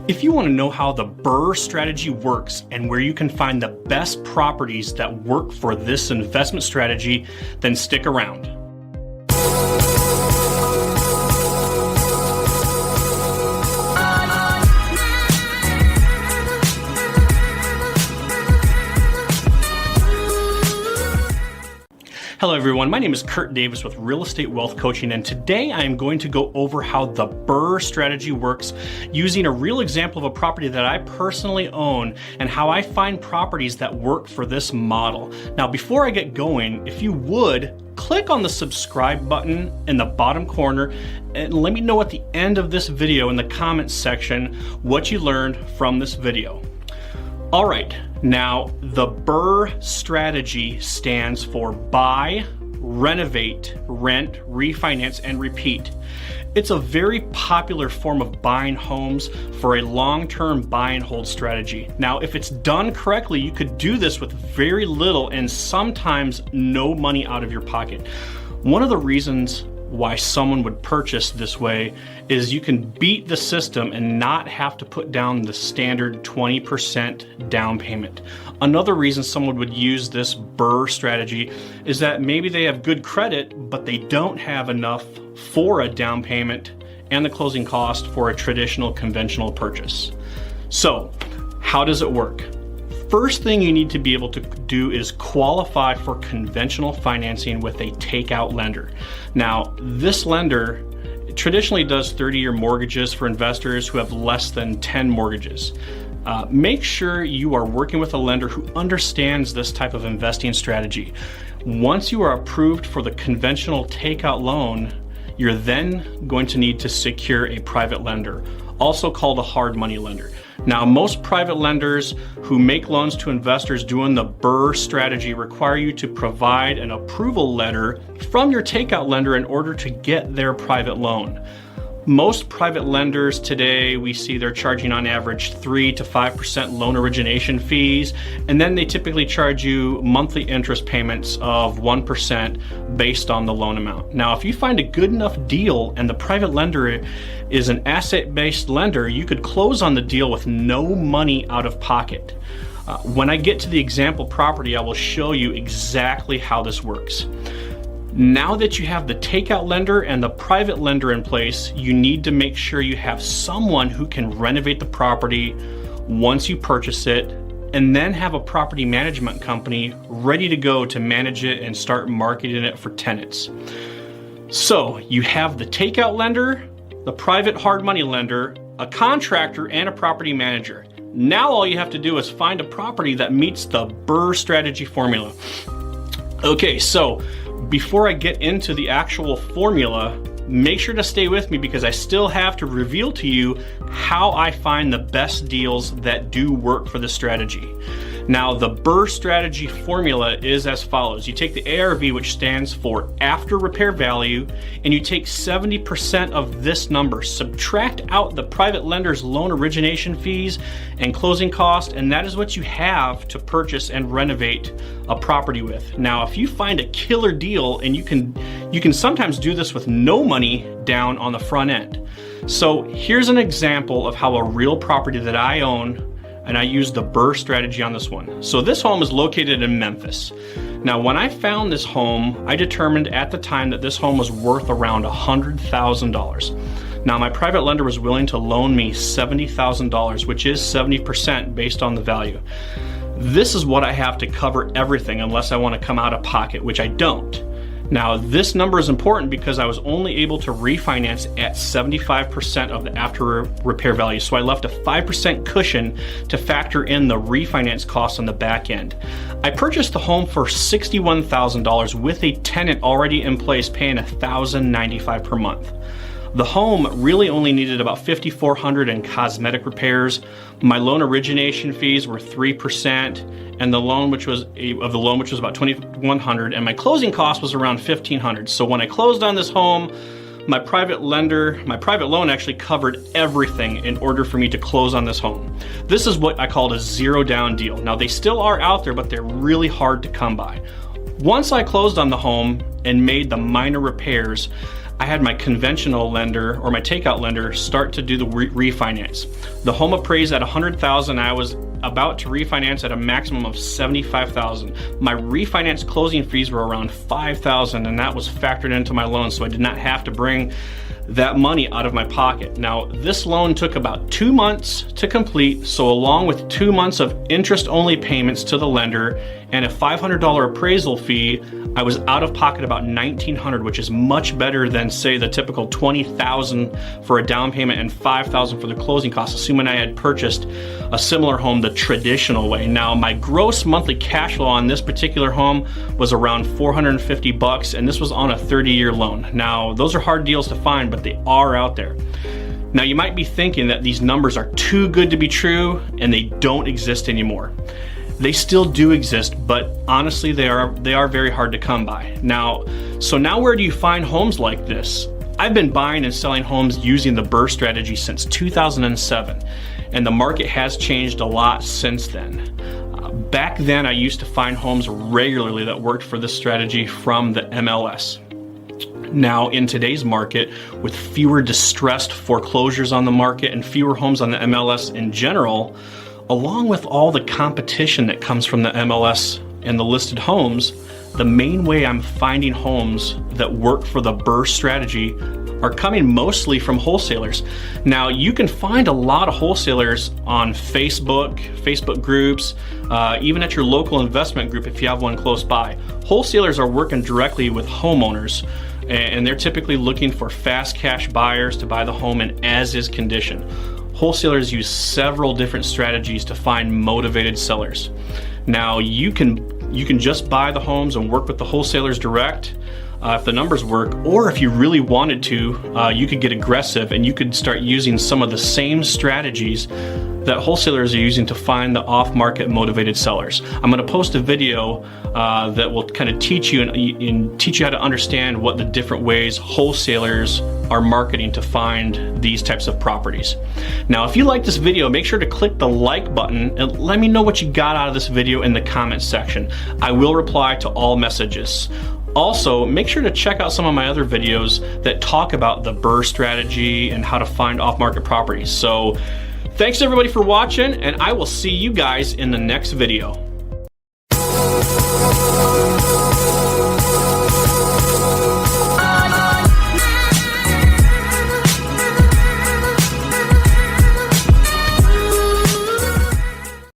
If you want to know how the BRRRR strategy works and where you can find the best properties that work for this investment strategy, then stick around. Hello everyone, my name is Kurt Davis with Real Estate Wealth Coaching, and today I am going to go over how the BRRRR strategy works using a real example of a property that I personally own and how I find properties that work for this model. Now before I get going, if you would, click on the subscribe button in the bottom corner and let me know at the end of this video in the comments section what you learned from this video. All right, now the BRRRR strategy stands for buy, renovate, rent, refinance, and repeat. It's a very popular form of buying homes for a long-term buy and hold strategy. Now, if it's done correctly, you could do this with very little and sometimes no money out of your pocket. One of the reasons why someone would purchase this way is you can beat the system and not have to put down the standard 20% down payment. Another reason someone would use this BRRRR strategy is that maybe they have good credit, but they don't have enough for a down payment and the closing cost for a traditional conventional purchase. So, how does it work? First thing you need to be able to do is qualify for conventional financing with a takeout lender. Now, this lender traditionally does 30-year mortgages for investors who have less than 10 mortgages. Make sure you are working with a lender who understands this type of investing strategy. Once you are approved for the conventional takeout loan, you're then going to need to secure a private lender, also called a hard money lender. Now, most private lenders who make loans to investors doing the BRRRR strategy require you to provide an approval letter from your takeout lender in order to get their private loan. Most private lenders today, we see they're charging on average 3 to 5% loan origination fees, and then they typically charge you monthly interest payments of 1% based on the loan amount. Now, if you find a good enough deal and the private lender is an asset-based lender, you could close on the deal with no money out of pocket. When I get to the example property, I will show you exactly how this works. Now that you have the takeout lender and the private lender in place, you need to make sure you have someone who can renovate the property once you purchase it, and then have a property management company ready to go to manage it and start marketing it for tenants. So you have the takeout lender, the private hard money lender, a contractor, and a property manager. Now all you have to do is find a property that meets the BRRRR strategy formula. Okay, so before I get into the actual formula, make sure to stay with me because I still have to reveal to you how I find the best deals that do work for this strategy. Now, the BRRRR strategy formula is as follows. You take the ARV, which stands for after repair value, and you take 70% of this number, subtract out the private lender's loan origination fees and closing cost, and that is what you have to purchase and renovate a property with. Now, if you find a killer deal, and you can sometimes do this with no money down on the front end. So here's an example of how a real property that I own, and I used the BRRRR strategy on this one. So this home is located in Memphis. Now, when I found this home, I determined at the time that this home was worth around $100,000. Now, my private lender was willing to loan me $70,000, which is 70% based on the value. This is what I have to cover everything unless I want to come out of pocket, which I don't. Now, this number is important because I was only able to refinance at 75% of the after repair value. So I left a 5% cushion to factor in the refinance costs on the back end. I purchased the home for $61,000 with a tenant already in place paying $1,095 per month. The home really only needed about $5,400 in cosmetic repairs. My loan origination fees were 3%, and the loan which was about $2,100, and my closing cost was around $1,500. So when I closed on this home, my private loan actually covered everything in order for me to close on this home. This is what I called a zero down deal. Now, they still are out there, but they're really hard to come by. Once I closed on the home and made the minor repairs, I had my conventional lender or my takeout lender start to do the refinance. The home appraised at $100,000. I was about to refinance at a maximum of $75,000. My refinance closing fees were around $5,000, and that was factored into my loan, so I did not have to bring that money out of my pocket. Now, this loan took about 2 months to complete, so along with 2 months of interest-only payments to the lender and a $500 appraisal fee, I was out of pocket about $1,900, which is much better than, say, the typical $20,000 for a down payment and $5,000 for the closing costs, assuming I had purchased a similar home the traditional way. Now, my gross monthly cash flow on this particular home was around $450, and this was on a 30-year loan. Now, those are hard deals to find, but they are out there. Now, you might be thinking that these numbers are too good to be true and they don't exist anymore. They still do exist, but honestly, they are very hard to come by. Now where do you find homes like this? I've been buying and selling homes using the BRRRR strategy since 2007, and the market has changed a lot since then. Back then, I used to find homes regularly that worked for this strategy from the MLS. Now, in today's market, with fewer distressed foreclosures on the market and fewer homes on the MLS in general, along with all the competition that comes from the MLS and the listed homes, the main way I'm finding homes that work for the BRRRR strategy are coming mostly from wholesalers. Now, you can find a lot of wholesalers on Facebook groups, even at your local investment group if you have one close by. Wholesalers are working directly with homeowners, and they're typically looking for fast cash buyers to buy the home in as-is condition. Wholesalers use several different strategies to find motivated sellers. Now, you can just buy the homes and work with the wholesalers direct if the numbers work, or if you really wanted to, you could get aggressive and you could start using some of the same strategies that wholesalers are using to find the off-market motivated sellers. I'm going to post a video that will kind of teach you and teach you how to understand what the different ways wholesalers are marketing to find these types of properties. Now, if you like this video, make sure to click the like button and let me know what you got out of this video in the comments section. I will reply to all messages. Also, make sure to check out some of my other videos that talk about the BRRRR strategy and how to find off-market properties. So, thanks everybody for watching, and I will see you guys in the next video.